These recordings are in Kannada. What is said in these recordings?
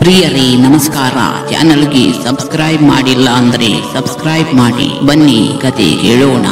ಪ್ರಿಯರೇ ನಮಸ್ಕಾರ. ಚಾನಲ್ಗೆ ಸಬ್ಸ್ಕ್ರೈಬ್ ಮಾಡಿಲ್ಲ ಅಂದ್ರೆ ಸಬ್ಸ್ಕ್ರೈಬ್ ಮಾಡಿ. ಬನ್ನಿ ಕತೆ ಕೇಳೋಣ.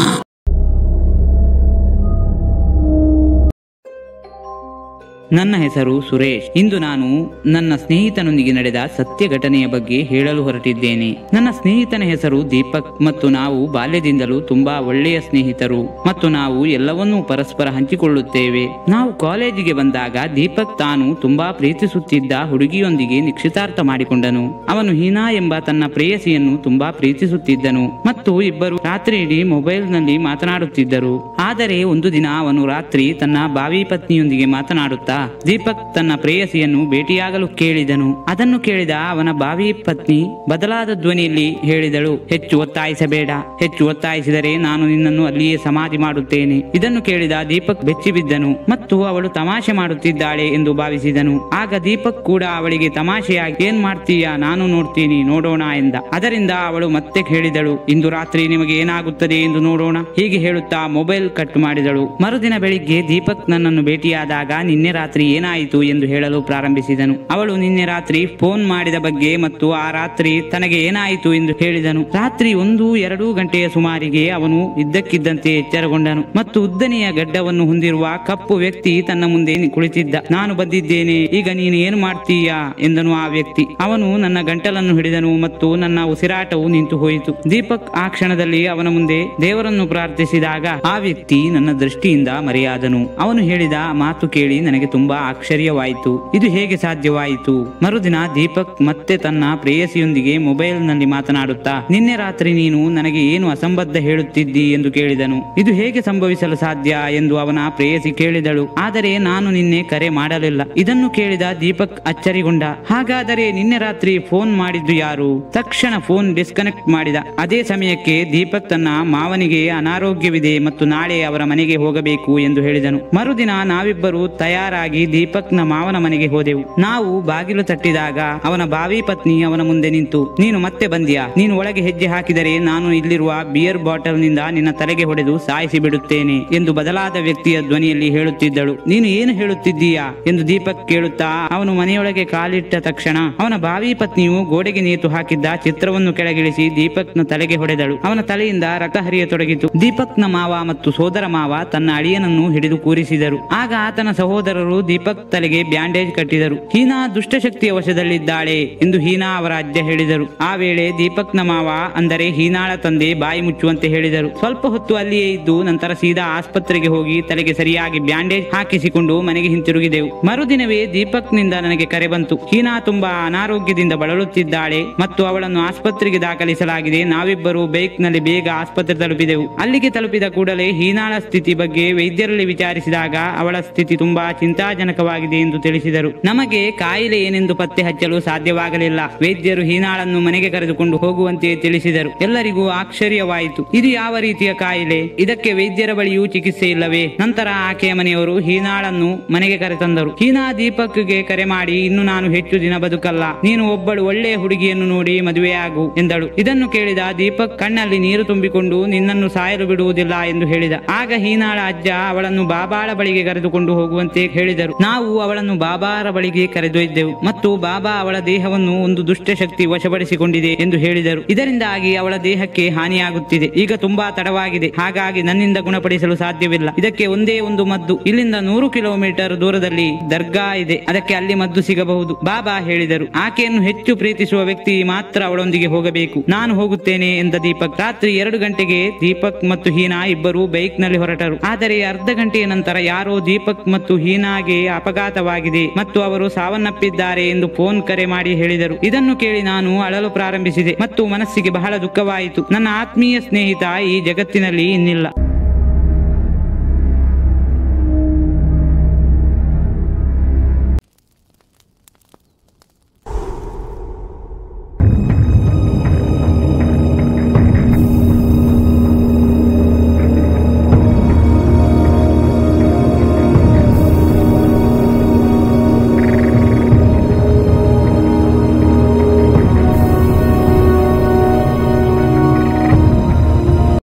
ನನ್ನ ಹೆಸರು ಸುರೇಶ್. ಇಂದು ನಾನು ನನ್ನ ಸ್ನೇಹಿತನೊಂದಿಗೆ ನಡೆದ ಸತ್ಯ ಘಟನೆಯ ಬಗ್ಗೆ ಹೇಳಲು ಹೊರಟಿದ್ದೇನೆ. ನನ್ನ ಸ್ನೇಹಿತನ ಹೆಸರು ದೀಪಕ್ ಮತ್ತು ನಾವು ಬಾಲ್ಯದಿಂದಲೂ ತುಂಬಾ ಒಳ್ಳೆಯ ಸ್ನೇಹಿತರು ಮತ್ತು ನಾವು ಎಲ್ಲವನ್ನೂ ಪರಸ್ಪರ ಹಂಚಿಕೊಳ್ಳುತ್ತೇವೆ. ನಾವು ಕಾಲೇಜಿಗೆ ಬಂದಾಗ ದೀಪಕ್ ತಾನು ತುಂಬಾ ಪ್ರೀತಿಸುತ್ತಿದ್ದ ಹುಡುಗಿಯೊಂದಿಗೆ ನಿಶ್ಚಿತಾರ್ಥ ಮಾಡಿಕೊಂಡನು. ಅವನು ಹೀನಾ ಎಂಬ ತನ್ನ ಪ್ರೇಯಸಿಯನ್ನು ತುಂಬಾ ಪ್ರೀತಿಸುತ್ತಿದ್ದನು ಮತ್ತು ಇಬ್ಬರು ರಾತ್ರಿ ಇಡೀ ಮೊಬೈಲ್ನಲ್ಲಿ ಮಾತನಾಡುತ್ತಿದ್ದರು. ಆದರೆ ಒಂದು ದಿನ ಅವನು ರಾತ್ರಿ ತನ್ನ ಭಾವಿ ಪತ್ನಿಯೊಂದಿಗೆ ಮಾತನಾಡುತ್ತಾ ದೀಪಕ್ ತನ್ನ ಪ್ರೇಯಸಿಯನ್ನು ಭೇಟಿಯಾಗಲು ಕೇಳಿದನು. ಅದನ್ನು ಕೇಳಿದ ಅವನ ಭಾವಿ ಪತ್ನಿ ಬದಲಾದ ಧ್ವನಿಯಲ್ಲಿ ಹೇಳಿದಳು, ಹೆಚ್ಚು ಒತ್ತಾಯಿಸಬೇಡ, ಹೆಚ್ಚು ಒತ್ತಾಯಿಸಿದರೆ ನಾನು ನಿನ್ನನ್ನು ಅಲ್ಲಿಯೇ ಸಮಾಧಿ ಮಾಡುತ್ತೇನೆ. ಇದನ್ನು ಕೇಳಿದ ದೀಪಕ್ ಬೆಚ್ಚಿ ಬಿದ್ದನು ಮತ್ತು ಅವಳು ತಮಾಷೆ ಮಾಡುತ್ತಿದ್ದಾಳೆ ಎಂದು ಭಾವಿಸಿದನು. ಆಗ ದೀಪಕ್ ಕೂಡ ಅವಳಿಗೆ ತಮಾಷೆಯಾಗಿ ಏನ್ ಮಾಡ್ತೀಯಾ, ನಾನು ನೋಡ್ತೀನಿ, ನೋಡೋಣ ಎಂದ. ಅದರಿಂದ ಅವಳು ಮತ್ತೆ ಹೇಳಿದಳು, ಇಂದು ರಾತ್ರಿ ನಿಮಗೆ ಏನಾಗುತ್ತದೆ ಎಂದು ನೋಡೋಣ. ಹೀಗೆ ಹೇಳುತ್ತಾ ಮೊಬೈಲ್ ಕಟ್ ಮಾಡಿದಳು. ಮರುದಿನ ಬೆಳಿಗ್ಗೆ ದೀಪಕ್ ನನ್ನನ್ನು ಭೇಟಿಯಾದಾಗ ನಿನ್ನೆ ರಾತ್ರಿ ಏನಾಯಿತು ಎಂದು ಹೇಳಲು ಪ್ರಾರಂಭಿಸಿದನು. ಅವಳು ನಿನ್ನೆ ರಾತ್ರಿ ಫೋನ್ ಮಾಡಿದ ಬಗ್ಗೆ ಮತ್ತು ಆ ರಾತ್ರಿ ತನಗೆ ಏನಾಯಿತು ಎಂದು ಹೇಳಿದನು. ರಾತ್ರಿ 1-2 ಗಂಟೆಯ ಸುಮಾರಿಗೆ ಅವನು ಇದ್ದಕ್ಕಿದ್ದಂತೆ ಎಚ್ಚರಗೊಂಡನು ಮತ್ತು ಉದ್ದನೆಯ ಗಡ್ಡವನ್ನು ಹೊಂದಿರುವ ಕಪ್ಪು ವ್ಯಕ್ತಿ ತನ್ನ ಮುಂದೆ ಕುಳಿತಿದ್ದ. ನಾನು ಬಂದಿದ್ದೇನೆ, ಈಗ ನೀನು ಏನು ಮಾಡ್ತೀಯಾ ಎಂದನು ಆ ವ್ಯಕ್ತಿ. ಅವನು ನನ್ನ ಗಂಟಲನ್ನು ಹಿಡಿದನು ಮತ್ತು ನನ್ನ ಉಸಿರಾಟವು ನಿಂತು ಹೋಯಿತು. ದೀಪಕ್ ಆ ಕ್ಷಣದಲ್ಲಿ ಅವನ ಮುಂದೆ ದೇವರನ್ನು ಪ್ರಾರ್ಥಿಸಿದಾಗ ಆ ವ್ಯಕ್ತಿ ನನ್ನ ದೃಷ್ಟಿಯಿಂದ ಮರೆಯಾದನು. ಅವನು ಹೇಳಿದ ಮಾತು ಕೇಳಿ ನನಗೆ ತುಂಬಾ ಆಶ್ಚರ್ಯವಾಯಿತು. ಇದು ಹೇಗೆ ಸಾಧ್ಯವಾಯಿತು? ಮರುದಿನ ದೀಪಕ್ ಮತ್ತೆ ತನ್ನ ಪ್ರೇಯಸಿಯೊಂದಿಗೆ ಮೊಬೈಲ್ ನಲ್ಲಿ ಮಾತನಾಡುತ್ತಾ, ನಿನ್ನೆ ರಾತ್ರಿ ನೀನು ನನಗೆ ಏನು ಅಸಂಬದ್ಧ ಹೇಳುತ್ತಿದ್ದಿ ಎಂದು ಕೇಳಿದನು. ಇದು ಹೇಗೆ ಸಂಭವಿಸಲು ಸಾಧ್ಯ ಎಂದು ಅವನ ಪ್ರೇಯಸಿ ಕೇಳಿದಳು. ಆದರೆ ನಾನು ನಿನ್ನೆ ಕರೆ ಮಾಡಲಿಲ್ಲ. ಇದನ್ನು ಕೇಳಿದ ದೀಪಕ್ ಅಚ್ಚರಿಗೊಂಡ. ಹಾಗಾದರೆ ನಿನ್ನೆ ರಾತ್ರಿ ಫೋನ್ ಮಾಡಿದ್ದು ಯಾರು? ತಕ್ಷಣ ಫೋನ್ ಡಿಸ್ಕನೆಕ್ಟ್ ಮಾಡಿದ. ಅದೇ ಸಮಯಕ್ಕೆ ದೀಪಕ್ ತನ್ನ ಮಾವನಿಗೆ ಅನಾರೋಗ್ಯವಿದೆ ಮತ್ತು ನಾಳೆ ಅವರ ಮನೆಗೆ ಹೋಗಬೇಕು ಎಂದು ಹೇಳಿದನು. ಮರುದಿನ ನಾವಿಬ್ಬರು ತಯಾರಾಗಿ ದೀಪಕ್ನ ಮಾವನ ಮನೆಗೆ ಹೋದೆವು. ನಾವು ಬಾಗಿಲು ತಟ್ಟಿದಾಗ ಅವನ ಭಾವಿ ಪತ್ನಿ ಅವನ ಮುಂದೆ ನಿಂತು, ನೀನು ಮತ್ತೆ ಬಂದ್ಯಾ? ನೀನು ಒಳಗೆ ಹೆಜ್ಜೆ ಹಾಕಿದರೆ ನಾನು ಇಲ್ಲಿರುವ ಬಿಯರ್ ಬಾಟಲ್ ನಿಂದ ನಿನ್ನ ತಲೆಗೆ ಹೊಡೆದು ಸಾಯಿಸಿ ಬಿಡುತ್ತೇನೆ ಎಂದು ಬದಲಾದ ವ್ಯಕ್ತಿಯ ಧ್ವನಿಯಲ್ಲಿ ಹೇಳುತ್ತಿದ್ದಳು. ನೀನು ಏನು ಹೇಳುತ್ತಿದ್ದೀಯಾ ಎಂದು ದೀಪಕ್ ಕೇಳುತ್ತಾ ಅವನು ಮನೆಯೊಳಗೆ ಕಾಲಿಟ್ಟ ತಕ್ಷಣ ಅವನ ಭಾವಿ ಪತ್ನಿಯು ಗೋಡೆಗೆ ನೇತು ಹಾಕಿದ್ದ ಚಿತ್ರವನ್ನು ಕೆಳಗಿಳಿಸಿ ದೀಪಕ್ನ ತಲೆಗೆ ಹೊಡೆದಳು. ಅವನ ತಲೆಯಿಂದ ರಕ್ತ ಹರಿಯತೊಡಗಿತು. ದೀಪಕ್ನ ಮಾವ ಮತ್ತು ಸೋದರ ಮಾವ ತನ್ನ ಅಳಿಯನನ್ನು ಹಿಡಿದು ಕೂರಿಸಿದರು. ಆಗ ಆತನ ಸಹೋದರರು ದೀಪಕ್ ತಲೆಗೆ ಬ್ಯಾಂಡೇಜ್ ಕಟ್ಟಿದರು. ಹೀನಾ ದುಷ್ಟಶಕ್ತಿಯ ವಶದಲ್ಲಿದ್ದಾಳೆ ಎಂದು ಹೀನಾ ಅವರ ಅಜ್ಜ ಹೇಳಿದರು. ಆ ವೇಳೆ ದೀಪಕ್ನ ಮಾವ ಅಂದರೆ ಹೀನಾಳ ತಂದೆ ಬಾಯಿ ಮುಚ್ಚುವಂತೆ ಹೇಳಿದರು. ಸ್ವಲ್ಪ ಹೊತ್ತು ಅಲ್ಲಿಯೇ ಇದ್ದು ನಂತರ ಸೀದಾ ಆಸ್ಪತ್ರೆಗೆ ಹೋಗಿ ತಲೆಗೆ ಸರಿಯಾಗಿ ಬ್ಯಾಂಡೇಜ್ ಹಾಕಿಸಿಕೊಂಡು ಮನೆಗೆ ಹಿಂತಿರುಗಿದೆವು. ಮರುದಿನವೇ ದೀಪಕ್ ನಿಂದ ನನಗೆ ಕರೆ ಬಂತು. ಹೀನಾ ತುಂಬಾ ಅನಾರೋಗ್ಯದಿಂದ ಬಳಲುತ್ತಿದ್ದಾಳೆ ಮತ್ತು ಅವಳನ್ನು ಆಸ್ಪತ್ರೆಗೆ ದಾಖಲಿಸಲಾಗಿದೆ. ನಾವಿಬ್ಬರು ಬೈಕ್ ನಲ್ಲಿ ಬೇಗ ಆಸ್ಪತ್ರೆ ತಲುಪಿದೆವು. ಅಲ್ಲಿಗೆ ತಲುಪಿದ ಕೂಡಲೇ ಹೀನಾಳ ಸ್ಥಿತಿ ಬಗ್ಗೆ ವೈದ್ಯರಲ್ಲಿ ವಿಚಾರಿಸಿದಾಗ ಅವಳ ಸ್ಥಿತಿ ತುಂಬಾ ಚಿಂತಾಜನಕವಾಗಿದೆ ಎಂದು ತಿಳಿಸಿದರು. ನಮಗೆ ಕಾಯಿಲೆ ಏನೆಂದು ಪತ್ತೆ ಹಚ್ಚಲು ಸಾಧ್ಯವಾಗಲಿಲ್ಲ. ವೈದ್ಯರು ಹೀನಾಳನ್ನು ಮನೆಗೆ ಕರೆದುಕೊಂಡು ಹೋಗುವಂತೆ ತಿಳಿಸಿದರು. ಎಲ್ಲರಿಗೂ ಆಶ್ಚರ್ಯವಾಯಿತು. ಇದು ಯಾವ ರೀತಿಯ ಕಾಯಿಲೆ? ಇದಕ್ಕೆ ವೈದ್ಯರ ಬಳಿಯೂ ಚಿಕಿತ್ಸೆ ಇಲ್ಲವೇ? ನಂತರ ಆಕೆಯ ಮನೆಯವರು ಹೀನಾಳನ್ನು ಮನೆಗೆ ಕರೆತಂದರು. ಹೀನಾ ದೀಪಕ್ಗೆ ಕರೆ ಮಾಡಿ, ಇನ್ನು ನಾನು ಹೆಚ್ಚು ದಿನ ಬದುಕಲ್ಲ, ನೀನು ಒಬ್ಬಳು ಒಳ್ಳೆಯ ಹುಡುಗಿಯನ್ನು ನೋಡಿ ಮದುವೆಯಾಗು ಎಂದಳು. ಇದನ್ನು ಕೇಳಿದ ದೀಪಕ್ ಕಣ್ಣಲ್ಲಿ ನೀರು ತುಂಬಿಕೊಂಡು, ನಿನ್ನನ್ನು ಸಾಯಲು ಬಿಡುವುದಿಲ್ಲ ಎಂದು ಹೇಳಿದ. ಆಗ ಹೀನಾಳ ಅಜ್ಜ ಅವಳನ್ನು ಬಾಬಾಳ ಬಳಿಗೆ ಕರೆದುಕೊಂಡು ಹೋಗುವಂತೆ ಹೇಳಿದರು. ನಾವು ಅವಳನ್ನು ಬಾಬಾರ ಬಳಿಗೆ ಕರೆದೊಯ್ದೆವು ಮತ್ತು ಬಾಬಾ ಅವಳ ದೇಹವನ್ನು ಒಂದು ದುಷ್ಟಶಕ್ತಿ ವಶಪಡಿಸಿಕೊಂಡಿದೆ ಎಂದು ಹೇಳಿದರು. ಇದರಿಂದಾಗಿ ಅವಳ ದೇಹಕ್ಕೆ ಹಾನಿಯಾಗುತ್ತಿದೆ. ಈಗ ತುಂಬಾ ತಡವಾಗಿದೆ, ಹಾಗಾಗಿ ನನ್ನಿಂದ ಗುಣಪಡಿಸಲು ಸಾಧ್ಯವಿಲ್ಲ. ಇದಕ್ಕೆ ಒಂದೇ ಒಂದು ಮದ್ದು. ಇಲ್ಲಿಂದ 100 ಕಿಲೋಮೀಟರ್ ದೂರದಲ್ಲಿ ದರ್ಗಾ ಇದೆ, ಅದಕ್ಕೆ ಅಲ್ಲಿ ಮದ್ದು ಸಿಗಬಹುದು ಬಾಬಾ ಹೇಳಿದರು. ಆಕೆಯನ್ನು ಹೆಚ್ಚು ಪ್ರೀತಿಸುವ ವ್ಯಕ್ತಿ ಮಾತ್ರ ಅವಳೊಂದಿಗೆ ಹೋಗಬೇಕು. ನಾನು ಹೋಗುತ್ತೇನೆ ಎಂದ ದೀಪಕ್. ರಾತ್ರಿ 2 ಗಂಟೆಗೆ ದೀಪಕ್ ಮತ್ತು ಹೀನಾ ಇಬ್ಬರು ಬೈಕ್ ನಲ್ಲಿ ಹೊರಟರು. ಆದರೆ ಅರ್ಧ ಗಂಟೆಯ ನಂತರ ಯಾರೋ ದೀಪಕ್ ಮತ್ತು ಹೀನಾಗೆ ಅಪಘಾತವಾಗಿದೆ ಮತ್ತು ಅವರು ಸಾವನ್ನಪ್ಪಿದ್ದಾರೆ ಎಂದು ಫೋನ್ ಕರೆ ಮಾಡಿ ಹೇಳಿದರು. ಇದನ್ನು ಕೇಳಿ ನಾನು ಅಳಲು ಪ್ರಾರಂಭಿಸಿದೆ ಮತ್ತು ಮನಸ್ಸಿಗೆ ಬಹಳ ದುಃಖವಾಯಿತು. ನನ್ನ ಆತ್ಮೀಯ ಸ್ನೇಹಿತ ಈ ಜಗತ್ತಿನಲ್ಲಿ ಇನ್ನಿಲ್ಲ.